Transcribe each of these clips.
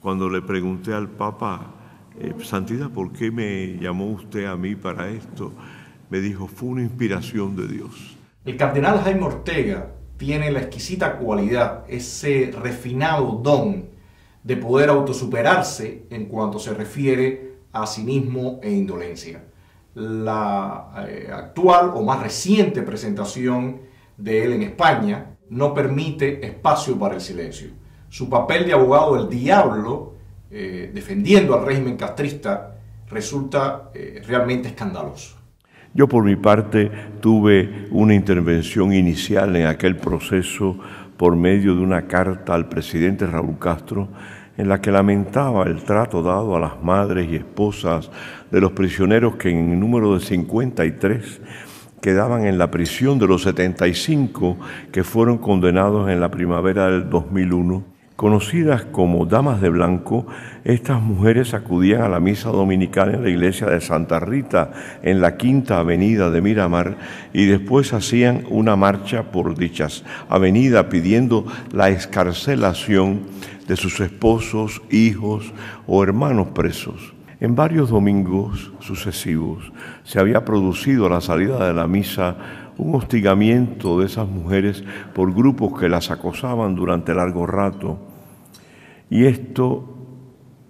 Cuando le pregunté al Papa, Santidad, ¿por qué me llamó usted a mí para esto? Me dijo, fue una inspiración de Dios. El cardenal Jaime Ortega tiene la exquisita cualidad, ese refinado don de poder autosuperarse en cuanto se refiere a cinismo e indolencia. La actual o más reciente presentación de él en España no permite espacio para el silencio. Su papel de abogado del diablo, defendiendo al régimen castrista, resulta realmente escandaloso. Yo por mi parte tuve una intervención inicial en aquel proceso por medio de una carta al presidente Raúl Castro en la que lamentaba el trato dado a las madres y esposas de los prisioneros que en número de 53 quedaban en la prisión de los 75 que fueron condenados en la primavera del 2001. Conocidas como damas de blanco, estas mujeres acudían a la misa dominical en la iglesia de Santa Rita, en la Quinta Avenida de Miramar, y después hacían una marcha por dichas avenidas pidiendo la excarcelación de sus esposos, hijos o hermanos presos. En varios domingos sucesivos se había producido a la salida de la misa un hostigamiento de esas mujeres por grupos que las acosaban durante largo rato. Y esto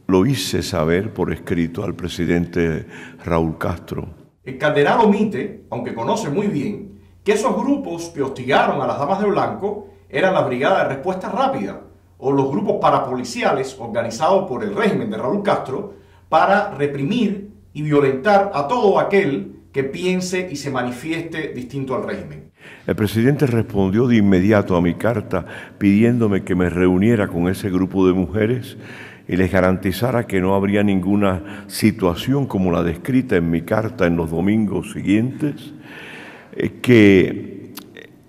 lo hice saber por escrito al presidente Raúl Castro. El cardenal omite, aunque conoce muy bien, que esos grupos que hostigaron a las damas de blanco eran la Brigada de Respuesta Rápida o los grupos parapoliciales organizados por el régimen de Raúl Castro para reprimir y violentar a todo aquel que piense y se manifieste distinto al régimen. El presidente respondió de inmediato a mi carta pidiéndome que me reuniera con ese grupo de mujeres y les garantizara que no habría ninguna situación como la descrita en mi carta en los domingos siguientes, que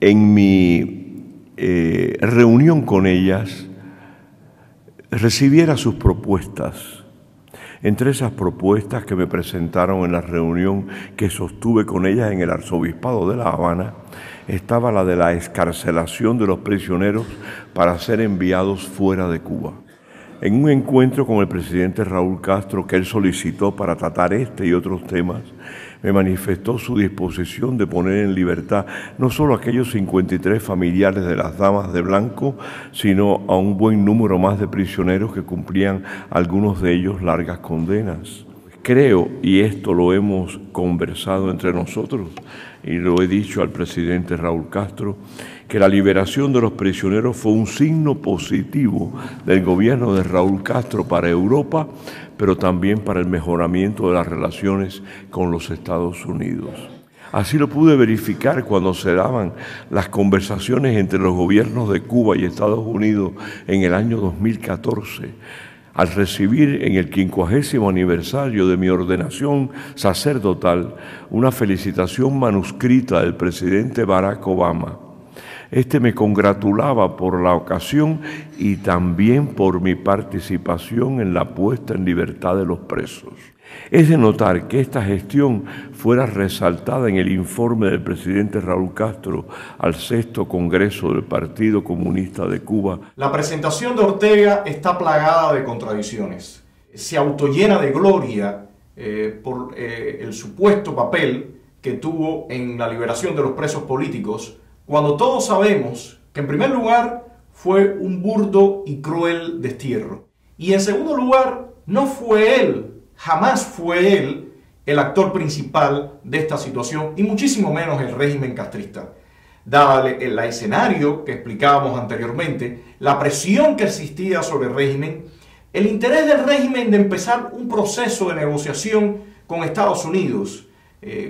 en mi reunión con ellas recibiera sus propuestas. Entre esas propuestas que me presentaron en la reunión que sostuve con ellas en el Arzobispado de La Habana, estaba la de la excarcelación de los prisioneros para ser enviados fuera de Cuba. En un encuentro con el presidente Raúl Castro que él solicitó para tratar este y otros temas, me manifestó su disposición de poner en libertad no solo a aquellos 53 familiares de las damas de blanco, sino a un buen número más de prisioneros que cumplían algunos de ellos largas condenas. Creo, y esto lo hemos conversado entre nosotros, y lo he dicho al presidente Raúl Castro, que la liberación de los prisioneros fue un signo positivo del gobierno de Raúl Castro para Europa, pero también para el mejoramiento de las relaciones con los Estados Unidos. Así lo pude verificar cuando se daban las conversaciones entre los gobiernos de Cuba y Estados Unidos en el año 2014, al recibir en el 50º aniversario de mi ordenación sacerdotal una felicitación manuscrita del presidente Barack Obama. Este me congratulaba por la ocasión y también por mi participación en la puesta en libertad de los presos. Es de notar que esta gestión fuera resaltada en el informe del presidente Raúl Castro al 6º Congreso del Partido Comunista de Cuba. La presentación de Ortega está plagada de contradicciones. Se autollena de gloria por el supuesto papel que tuvo en la liberación de los presos políticos, cuando todos sabemos que en primer lugar fue un burdo y cruel destierro. Y en segundo lugar, no fue él, jamás fue él el actor principal de esta situación, y muchísimo menos el régimen castrista. Dado el escenario que explicábamos anteriormente, la presión que existía sobre el régimen, el interés del régimen de empezar un proceso de negociación con Estados Unidos,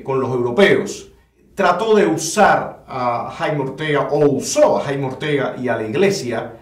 con los europeos, trató de usar a Jaime Ortega, o usó a Jaime Ortega y a la Iglesia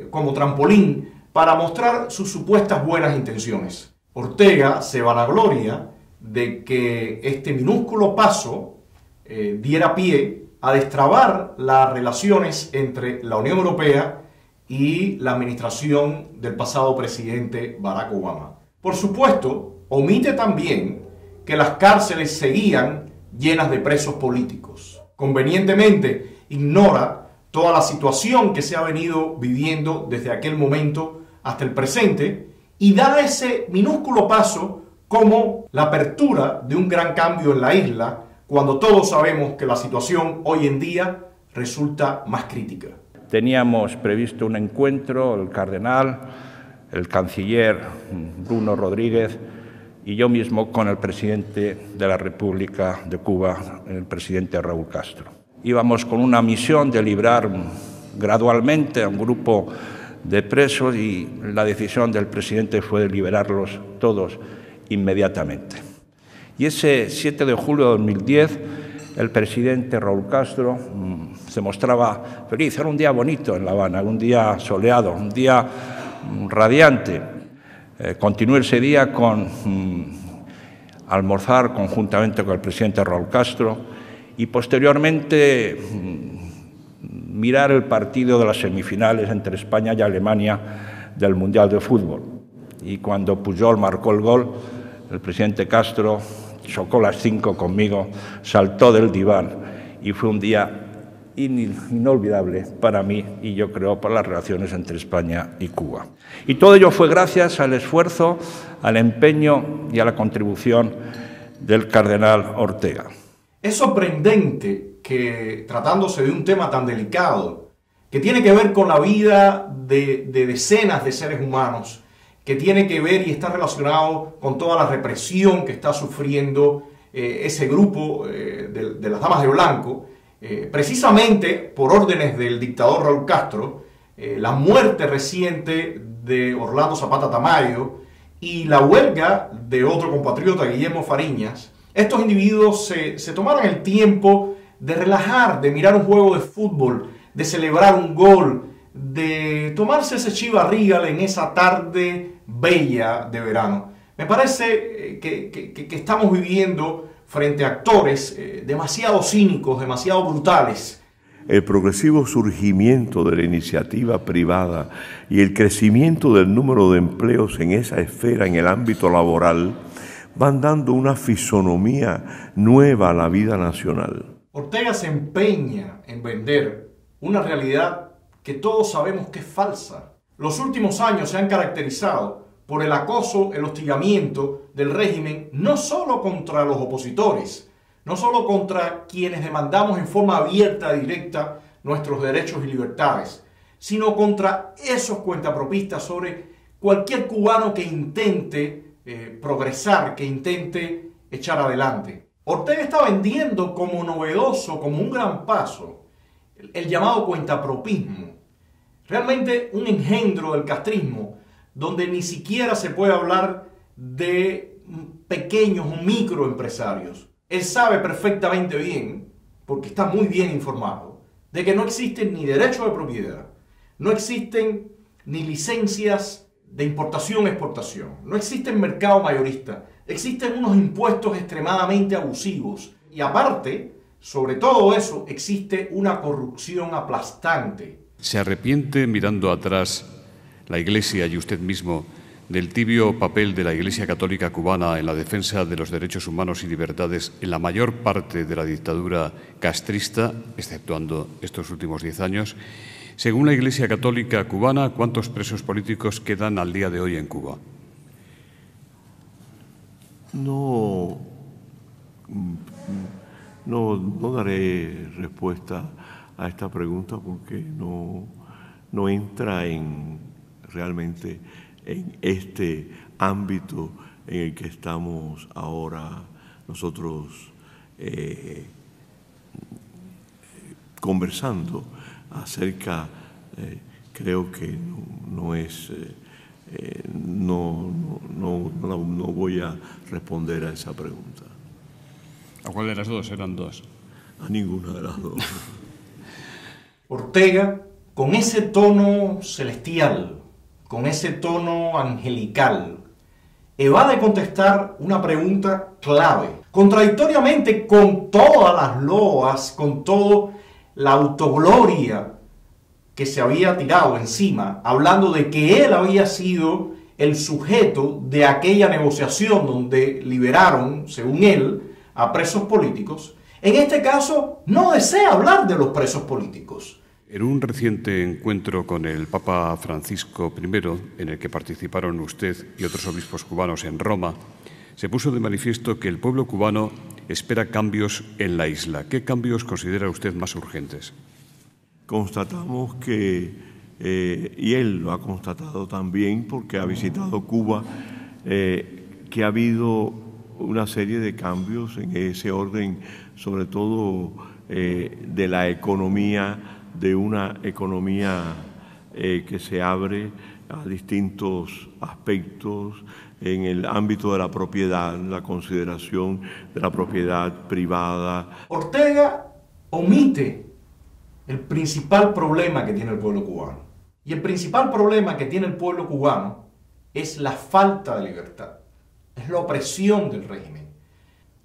como trampolín para mostrar sus supuestas buenas intenciones. Ortega se vanagloria de que este minúsculo paso diera pie a destrabar las relaciones entre la Unión Europea y la administración del pasado presidente Barack Obama. Por supuesto, omite también que las cárceles seguían llenas de presos políticos. Convenientemente ignora toda la situación que se ha venido viviendo desde aquel momento hasta el presente y da ese minúsculo paso como la apertura de un gran cambio en la isla, cuando todos sabemos que la situación hoy en día resulta más crítica. Teníamos previsto un encuentro, el cardenal, el canciller Bruno Rodríguez y yo mismo con el presidente de la República de Cuba, el presidente Raúl Castro. Íbamos con una misión de librar gradualmente a un grupo de presos y la decisión del presidente fue de liberarlos todos inmediatamente. Y ese 7 de julio de 2010, el presidente Raúl Castro se mostraba feliz. Era un día bonito en La Habana, un día soleado, un día radiante. Continué ese día con almorzar conjuntamente con el presidente Raúl Castro y posteriormente mirar el partido de las semifinales entre España y Alemania del Mundial de Fútbol. Y cuando Pujol marcó el gol, el presidente Castro chocó las 5 conmigo, saltó del diván y fue un día inolvidable para mí y yo creo para las relaciones entre España y Cuba. Y todo ello fue gracias al esfuerzo, al empeño y a la contribución del cardenal Ortega. Es sorprendente que, tratándose de un tema tan delicado, que tiene que ver con la vida de decenas de seres humanos, que tiene que ver y está relacionado con toda la represión que está sufriendo ese grupo de las Damas de Blanco, precisamente por órdenes del dictador Raúl Castro, la muerte reciente de Orlando Zapata Tamayo y la huelga de otro compatriota, Guillermo Fariñas. Estos individuos se tomaron el tiempo de relajar, de mirar un juego de fútbol, de celebrar un gol, de tomarse ese Chivas Regal en esa tarde bella de verano. Me parece que estamos viviendo frente a actores demasiado cínicos, demasiado brutales. El progresivo surgimiento de la iniciativa privada y el crecimiento del número de empleos en esa esfera, en el ámbito laboral, van dando una fisonomía nueva a la vida nacional. Ortega se empeña en vender una realidad que todos sabemos que es falsa. Los últimos años se han caracterizado por el acoso, el hostigamiento del régimen, no solo contra los opositores, no solo contra quienes demandamos en forma abierta y directa nuestros derechos y libertades, sino contra esos cuentapropistas sobre cualquier cubano que intente progresar, que intente echar adelante. Ortega está vendiendo como novedoso, como un gran paso, el llamado cuentapropismo. Realmente un engendro del castrismo, donde ni siquiera se puede hablar de pequeños o microempresarios. Él sabe perfectamente bien, porque está muy bien informado, de que no existen ni derechos de propiedad, no existen ni licencias de importación-exportación, no existen mercado mayorista, existen unos impuestos extremadamente abusivos y aparte, sobre todo eso, existe una corrupción aplastante. ¿Se arrepiente, mirando atrás, la Iglesia y usted mismo, del tibio papel de la Iglesia Católica cubana en la defensa de los derechos humanos y libertades en la mayor parte de la dictadura castrista, exceptuando estos últimos 10 años? Según la Iglesia Católica cubana, ¿cuántos presos políticos quedan al día de hoy en Cuba? No daré respuesta a esta pregunta porque no entra realmente en este ámbito en el que estamos ahora nosotros conversando acerca. Creo que no voy a responder a esa pregunta. ¿A cuál de las dos? Eran dos. A ninguna de las dos. Ortega, con ese tono celestial, con ese tono angelical, evade contestar una pregunta clave. Contradictoriamente con todas las loas, con toda la autogloria que se había tirado encima, hablando de que él había sido el sujeto de aquella negociación donde liberaron, según él, a presos políticos. En este caso, no desea hablar de los presos políticos. En un reciente encuentro con el Papa Francisco I, en el que participaron usted y otros obispos cubanos en Roma, se puso de manifiesto que el pueblo cubano espera cambios en la isla. ¿Qué cambios considera usted más urgentes? Constatamos que, y él lo ha constatado también porque ha visitado Cuba, que ha habido una serie de cambios en ese orden, sobre todo de la economía, de una economía que se abre a distintos aspectos en el ámbito de la propiedad, la consideración de la propiedad privada. Ortega omite el principal problema que tiene el pueblo cubano. Y el principal problema que tiene el pueblo cubano es la falta de libertad, es la opresión del régimen.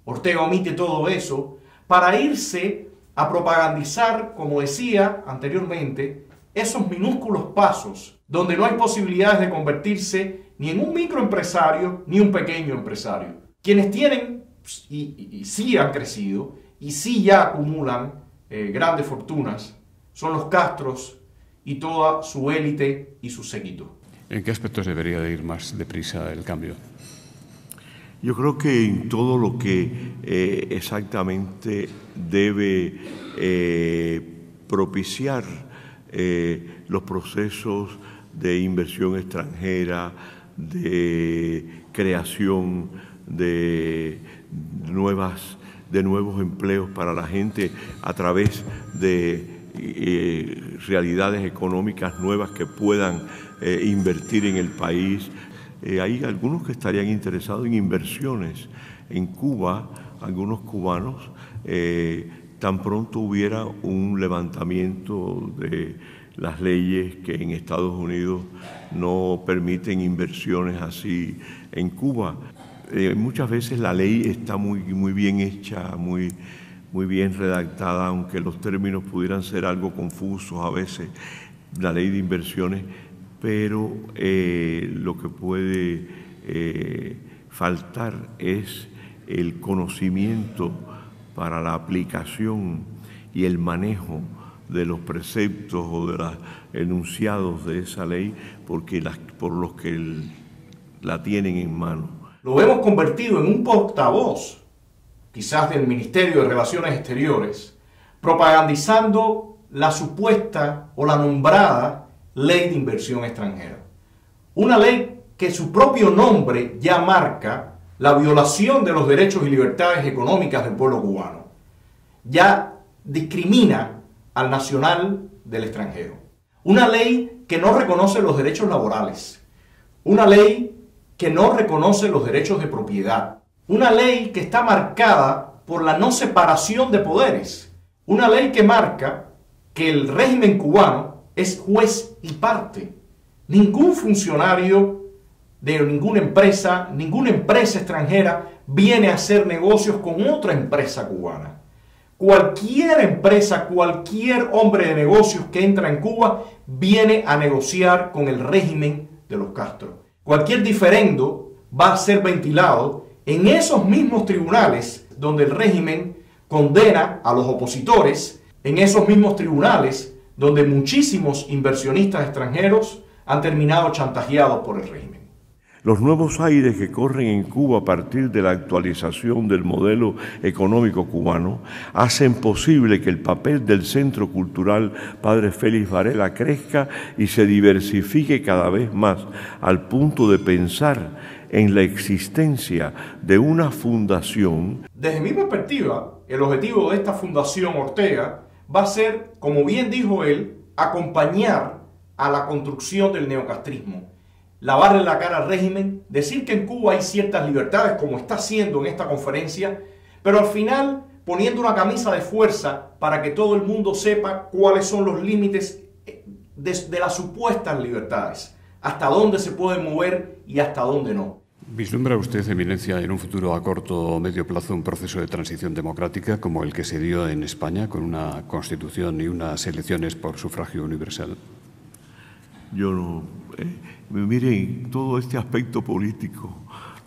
Ortega omite todo eso para irse a propagandizar, como decía anteriormente, esos minúsculos pasos donde no hay posibilidades de convertirse ni en un microempresario ni un pequeño empresario. Quienes tienen y sí han crecido y sí ya acumulan grandes fortunas son los Castros y toda su élite y su séquito. ¿En qué aspectos debería de ir más deprisa el cambio? Yo creo que en todo lo que exactamente debe propiciar los procesos de inversión extranjera, de creación de nuevos empleos para la gente a través de realidades económicas nuevas que puedan invertir en el país. Hay algunos que estarían interesados en inversiones en Cuba, algunos cubanos, tan pronto hubiera un levantamiento de las leyes que en Estados Unidos no permiten inversiones así en Cuba. Muchas veces la ley está muy bien hecha, muy bien redactada, aunque los términos pudieran ser algo confusos a veces, la ley de inversiones, pero lo que puede faltar es el conocimiento para la aplicación y el manejo de los preceptos o de los enunciados de esa ley por los que la tienen en mano. Lo hemos convertido en un portavoz, quizás del Ministerio de Relaciones Exteriores, propagandizando la supuesta o la nombrada Ley de Inversión Extranjera. Una ley que su propio nombre ya marca la violación de los derechos y libertades económicas del pueblo cubano. Ya discrimina al nacional del extranjero. Una ley que no reconoce los derechos laborales. Una ley que no reconoce los derechos de propiedad. Una ley que está marcada por la no separación de poderes. Una ley que marca que el régimen cubano es juez y parte. Ningún funcionario de ninguna empresa extranjera viene a hacer negocios con otra empresa cubana. Cualquier empresa, cualquier hombre de negocios que entra en Cuba viene a negociar con el régimen de los Castro. Cualquier diferendo va a ser ventilado en esos mismos tribunales donde el régimen condena a los opositores, en esos mismos tribunales donde muchísimos inversionistas extranjeros han terminado chantajeados por el régimen. Los nuevos aires que corren en Cuba a partir de la actualización del modelo económico cubano hacen posible que el papel del Centro Cultural Padre Félix Varela crezca y se diversifique cada vez más, al punto de pensar en la existencia de una fundación. Desde mi perspectiva, el objetivo de esta Fundación Ortega va a ser, como bien dijo él, acompañar a la construcción del neocastrismo. Lavarle la cara al régimen, decir que en Cuba hay ciertas libertades, como está haciendo en esta conferencia, pero al final poniendo una camisa de fuerza para que todo el mundo sepa cuáles son los límites de las supuestas libertades, hasta dónde se puede mover y hasta dónde no. ¿Vislumbra usted, Eminencia, en un futuro a corto o medio plazo un proceso de transición democrática como el que se dio en España, con una constitución y unas elecciones por sufragio universal? Yo no... miren, todo este aspecto político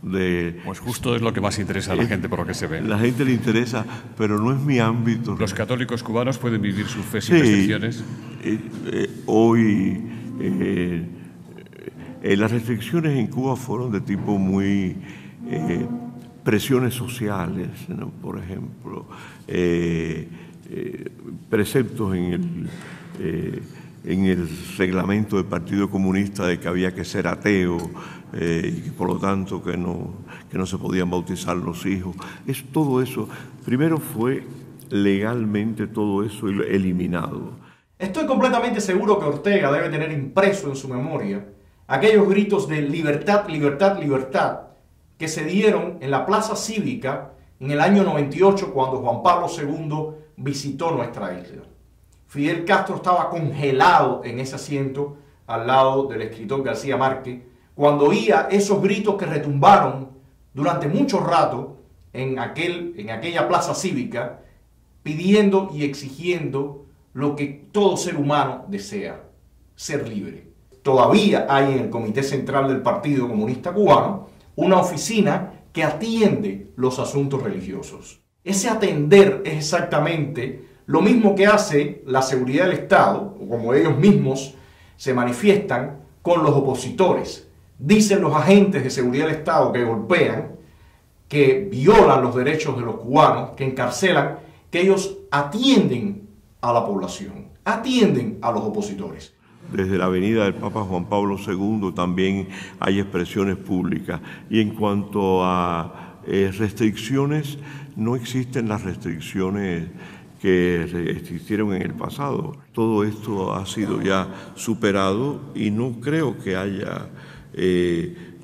de... Pues justo es lo que más interesa a la gente, por lo que se ve. La gente le interesa, pero no es mi ámbito. ¿Los católicos cubanos pueden vivir su fe sin restricciones? Hoy las restricciones en Cuba fueron de tipo muy presiones sociales, ¿no? Por ejemplo, preceptos en el reglamento del Partido Comunista de que había que ser ateo y que por lo tanto que no se podían bautizar los hijos. Todo eso, primero fue legalmente todo eso eliminado. Estoy completamente seguro que Ortega debe tener impreso en su memoria aquellos gritos de libertad, libertad, libertad que se dieron en la Plaza Cívica en el año 98 cuando Juan Pablo II visitó nuestra isla. Fidel Castro estaba congelado en ese asiento al lado del escritor García Márquez cuando oía esos gritos que retumbaron durante mucho rato en aquella Plaza Cívica pidiendo y exigiendo lo que todo ser humano desea, ser libre. Todavía hay en el Comité Central del Partido Comunista Cubano una oficina que atiende los asuntos religiosos. Ese atender es exactamente lo mismo que hace la seguridad del Estado, o como ellos mismos se manifiestan con los opositores. Dicen los agentes de seguridad del Estado que golpean, que violan los derechos de los cubanos, que encarcelan, que ellos atienden a la población, atienden a los opositores. Desde la avenida del Papa Juan Pablo II también hay expresiones públicas. Y en cuanto a restricciones, no existen las restricciones que existieron en el pasado. Todo esto ha sido ya superado y no creo que haya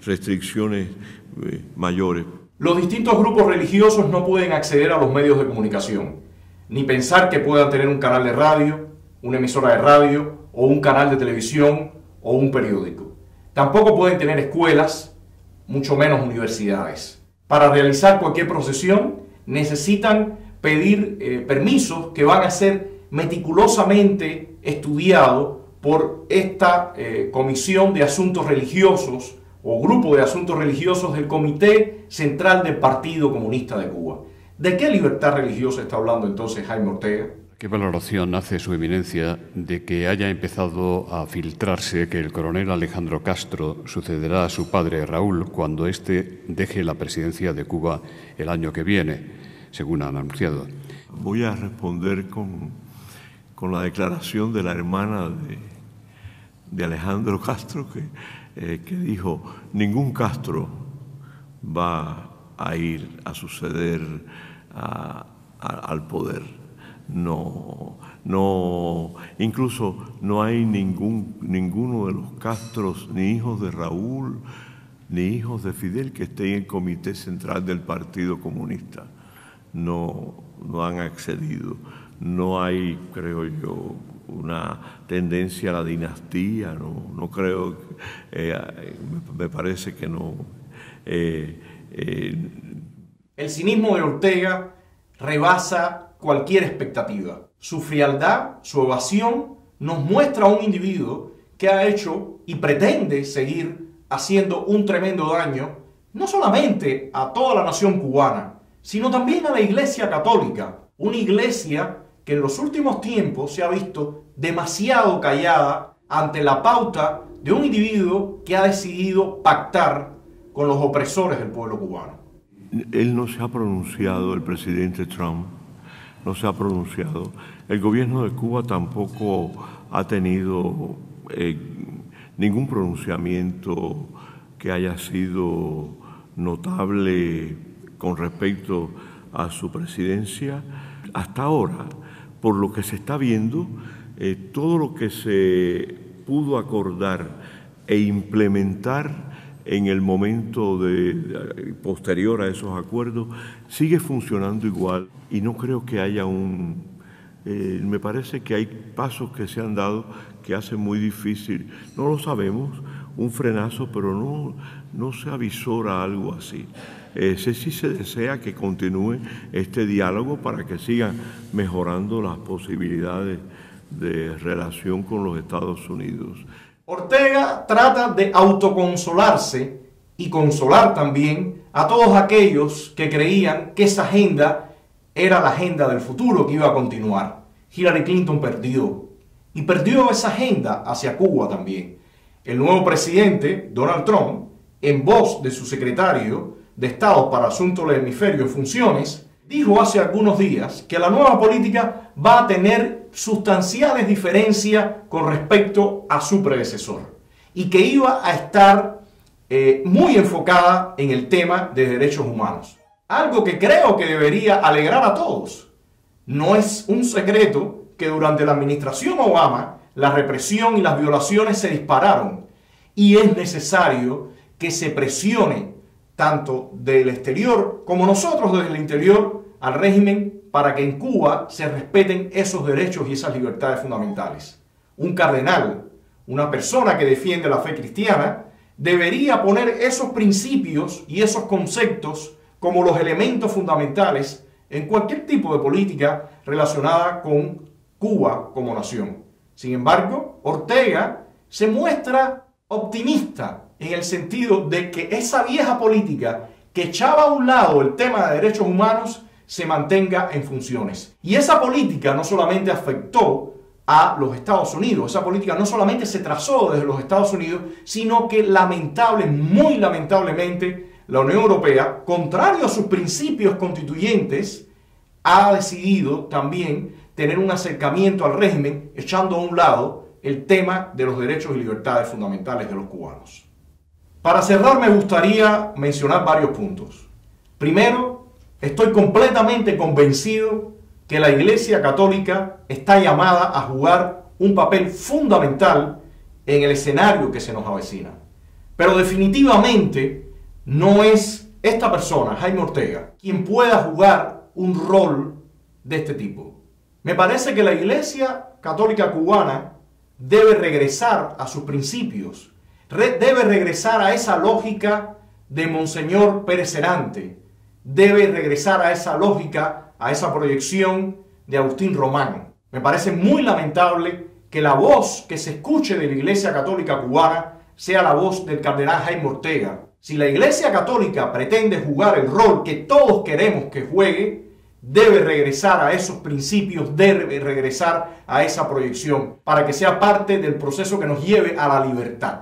restricciones mayores. Los distintos grupos religiosos no pueden acceder a los medios de comunicación, ni pensar que puedan tener un canal de radio, una emisora de radio, o un canal de televisión, o un periódico. Tampoco pueden tener escuelas, mucho menos universidades. Para realizar cualquier procesión necesitan pedir permisos que van a ser meticulosamente estudiados por esta Comisión de Asuntos Religiosos o Grupo de Asuntos Religiosos del Comité Central del Partido Comunista de Cuba. ¿De qué libertad religiosa está hablando entonces Jaime Ortega? ¿Qué valoración hace su eminencia de que haya empezado a filtrarse que el coronel Alejandro Castro sucederá a su padre Raúl cuando éste deje la presidencia de Cuba el año que viene, según han anunciado? Voy a responder con la declaración de la hermana de Alejandro Castro que dijo: ningún Castro va a ir a suceder al poder. No, incluso no hay ninguno de los Castros, ni hijos de Raúl, ni hijos de Fidel, que esté en el Comité Central del Partido Comunista. No han accedido. No hay, creo yo, una tendencia a la dinastía. No creo, me parece que no. El cinismo de Ortega rebasa cualquier expectativa. Su frialdad, su evasión, nos muestra a un individuo que ha hecho y pretende seguir haciendo un tremendo daño, no solamente a toda la nación cubana, sino también a la Iglesia Católica. Una iglesia que en los últimos tiempos se ha visto demasiado callada ante la pauta de un individuo que ha decidido pactar con los opresores del pueblo cubano. Él no se ha pronunciado, el presidente Trump no se ha pronunciado. El gobierno de Cuba tampoco ha tenido ningún pronunciamiento que haya sido notable con respecto a su presidencia. Hasta ahora, por lo que se está viendo, todo lo que se pudo acordar e implementar en el momento posterior a esos acuerdos sigue funcionando igual, y no creo que haya me parece que hay pasos que se han dado que hacen muy difícil, no lo sabemos, un frenazo, pero no se avisora algo así. Sí se desea que continúe este diálogo para que sigan mejorando las posibilidades de relación con los Estados Unidos. Ortega trata de autoconsolarse y consolar también a todos aquellos que creían que esa agenda era la agenda del futuro que iba a continuar. Hillary Clinton perdió. y perdió esa agenda hacia Cuba también. El nuevo presidente, Donald Trump, en voz de su secretario de Estado para Asuntos del Hemisferio en funciones, dijo hace algunos días que la nueva política va a tener sustanciales diferencias con respecto a su predecesor y que iba a estar muy enfocada en el tema de derechos humanos. Algo que creo que debería alegrar a todos. No es un secreto que durante la administración Obama la represión y las violaciones se dispararon y es necesario que se presione tanto del exterior como nosotros desde el interior al régimen para que en Cuba se respeten esos derechos y esas libertades fundamentales. Un cardenal, una persona que defiende la fe cristiana, debería poner esos principios y esos conceptos como los elementos fundamentales en cualquier tipo de política relacionada con Cuba como nación. Sin embargo, Ortega se muestra optimista en el sentido de que esa vieja política que echaba a un lado el tema de derechos humanos se mantenga en funciones. Y esa política no solamente afectó a los Estados Unidos, esa política no solamente se trazó desde los Estados Unidos, sino que muy lamentablemente, la Unión Europea, contrario a sus principios constituyentes, ha decidido también tener un acercamiento al régimen, echando a un lado el tema de los derechos y libertades fundamentales de los cubanos. Para cerrar, me gustaría mencionar varios puntos. Primero, estoy completamente convencido que la Iglesia Católica está llamada a jugar un papel fundamental en el escenario que se nos avecina. Pero definitivamente no es esta persona, Jaime Ortega, quien pueda jugar un rol de este tipo. Me parece que la Iglesia Católica cubana debe regresar a sus principios, debe regresar a esa lógica de Monseñor Pérez Cerante, debe regresar a esa lógica, a esa proyección de Agustín Román. Me parece muy lamentable que la voz que se escuche de la Iglesia Católica cubana sea la voz del cardenal Jaime Ortega. Si la Iglesia Católica pretende jugar el rol que todos queremos que juegue, debe regresar a esos principios, debe regresar a esa proyección para que sea parte del proceso que nos lleve a la libertad.